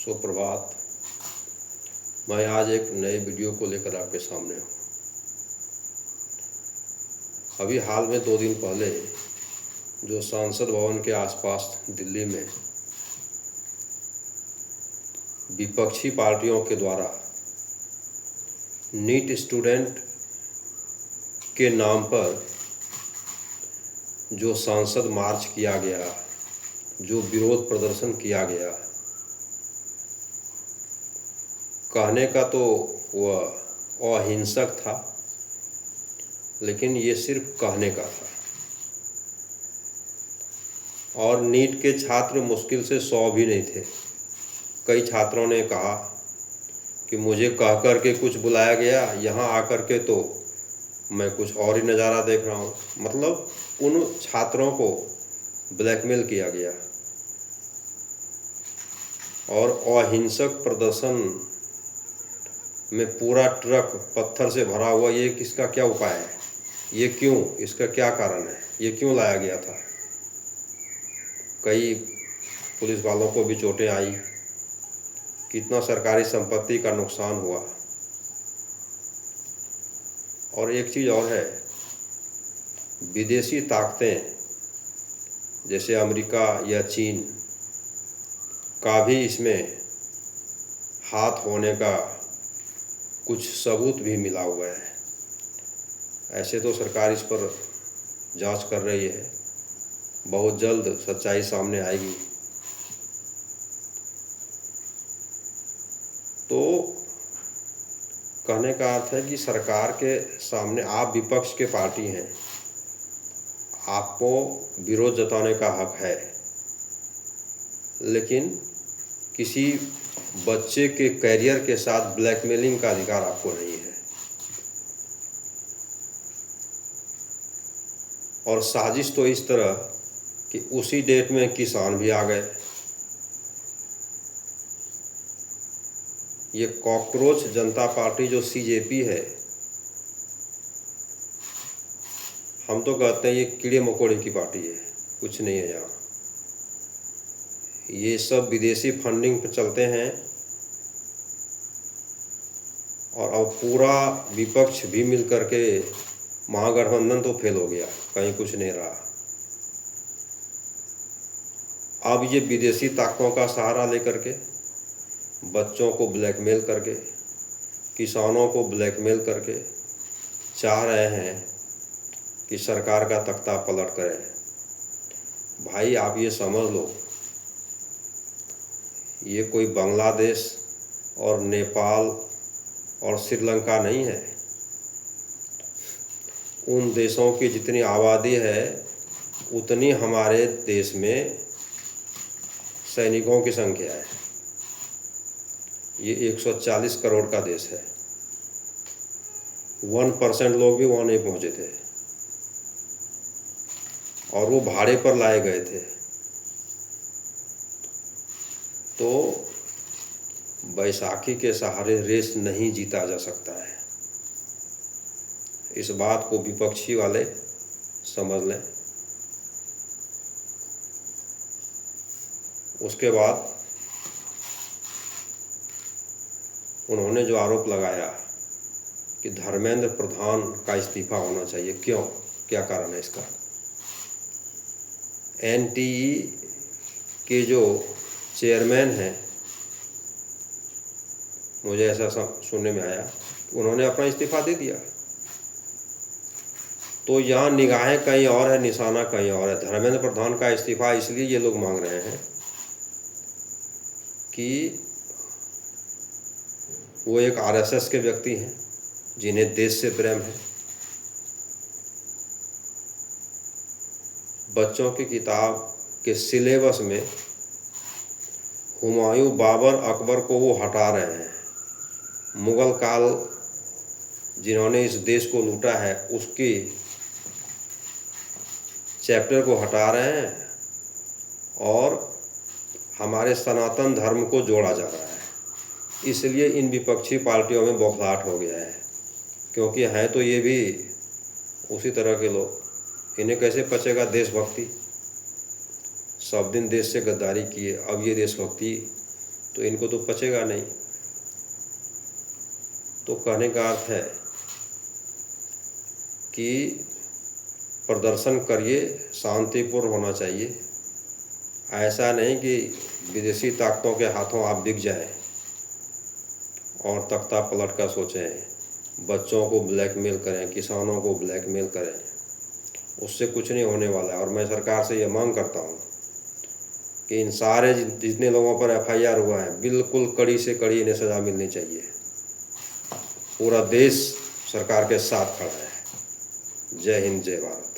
सुप्रभात। मैं आज एक नए वीडियो को लेकर आपके सामने हूँ। अभी हाल में 2 दिन पहले जो संसद भवन के आसपास दिल्ली में विपक्षी पार्टियों के द्वारा नीट स्टूडेंट के नाम पर जो संसद मार्च किया गया, जो विरोध प्रदर्शन किया गया, कहने का तो वह अहिंसक था, लेकिन ये सिर्फ कहने का था। और नीट के छात्र मुश्किल से 100 भी नहीं थे। कई छात्रों ने कहा कि मुझे कह कर के कुछ बुलाया गया, यहाँ आकर के तो मैं कुछ और ही नज़ारा देख रहा हूँ। मतलब उन छात्रों को ब्लैकमेल किया गया और अहिंसक प्रदर्शन में पूरा ट्रक पत्थर से भरा हुआ, ये किसका क्या उपाय है? ये क्यों? इसका क्या कारण है? ये क्यों लाया गया था? कई पुलिस वालों को भी चोटें आई, कितना सरकारी संपत्ति का नुकसान हुआ। और एक चीज़ और है, विदेशी ताकतें जैसे अमेरिका या चीन का भी इसमें हाथ होने का कुछ सबूत भी मिला हुआ है। ऐसे तो सरकार इस पर जांच कर रही है, बहुत जल्द सच्चाई सामने आएगी। तो कहने का अर्थ है कि सरकार के सामने आप विपक्ष के पार्टी हैं, आपको विरोध जताने का हक है, लेकिन किसी बच्चे के कैरियर के साथ ब्लैकमेलिंग का अधिकार आपको नहीं है। और साजिश तो इस तरह कि उसी डेट में किसान भी आ गए। ये कॉकरोच जनता पार्टी जो सीजेपी है, हम तो कहते हैं ये कीड़े मकोड़े की पार्टी है, कुछ नहीं है यहाँ। ये सब विदेशी फंडिंग पर चलते हैं और अब पूरा विपक्ष भी मिल करके महागठबंधन तो फेल हो गया, कहीं कुछ नहीं रहा। अब ये विदेशी ताकतों का सहारा लेकर के बच्चों को ब्लैकमेल करके, किसानों को ब्लैकमेल करके चाह रहे हैं कि सरकार का तख्ता पलट करें। भाई आप ये समझ लो, ये कोई बांग्लादेश और नेपाल और श्रीलंका नहीं है। उन देशों की जितनी आबादी है उतनी हमारे देश में सैनिकों की संख्या है। ये 140 करोड़ का देश है। 1% लोग भी वहाँ नहीं पहुँचे थे और वो भाड़े पर लाए गए थे। तो बैसाखी के सहारे रेस नहीं जीता जा सकता है। इस बात को विपक्षी वाले समझ लें। उसके बाद उन्होंने जो आरोप लगाया कि धर्मेंद्र प्रधान का इस्तीफा होना चाहिए, क्यों, क्या कारण है इसका? एनटीई के जो चेयरमैन हैं, मुझे ऐसा सुनने में आया, उन्होंने अपना इस्तीफा दे दिया। तो यहाँ निगाहें कहीं और है, निशाना कहीं और है। धर्मेंद्र प्रधान का इस्तीफा इसलिए ये लोग मांग रहे हैं कि वो एक आरएसएस के व्यक्ति हैं जिन्हें देश से प्रेम है। बच्चों की किताब के सिलेबस में हुमायूं, बाबर, अकबर को वो हटा रहे हैं। मुगल काल जिन्होंने इस देश को लूटा है उसके चैप्टर को हटा रहे हैं और हमारे सनातन धर्म को जोड़ा जा रहा है। इसलिए इन विपक्षी पार्टियों में बौखलाहट हो गया है, क्योंकि हैं तो ये भी उसी तरह के लोग। इन्हें कैसे पचेगा देशभक्ति? सब दिन देश से गद्दारी किए, अब ये देशभक्ति तो इनको तो पचेगा नहीं। तो कहने का अर्थ है कि प्रदर्शन करिए, शांतिपूर्ण होना चाहिए। ऐसा नहीं कि विदेशी ताकतों के हाथों आप बिक जाएं और तख्ता पलट कर सोचें, बच्चों को ब्लैकमेल करें, किसानों को ब्लैकमेल करें। उससे कुछ नहीं होने वाला है। और मैं सरकार से ये मांग करता हूँ कि इन सारे जितने लोगों पर FIR हुआ है, बिल्कुल कड़ी से कड़ी इन्हें सज़ा मिलनी चाहिए। पूरा देश सरकार के साथ खड़ा है। जय हिंद, जय भारत।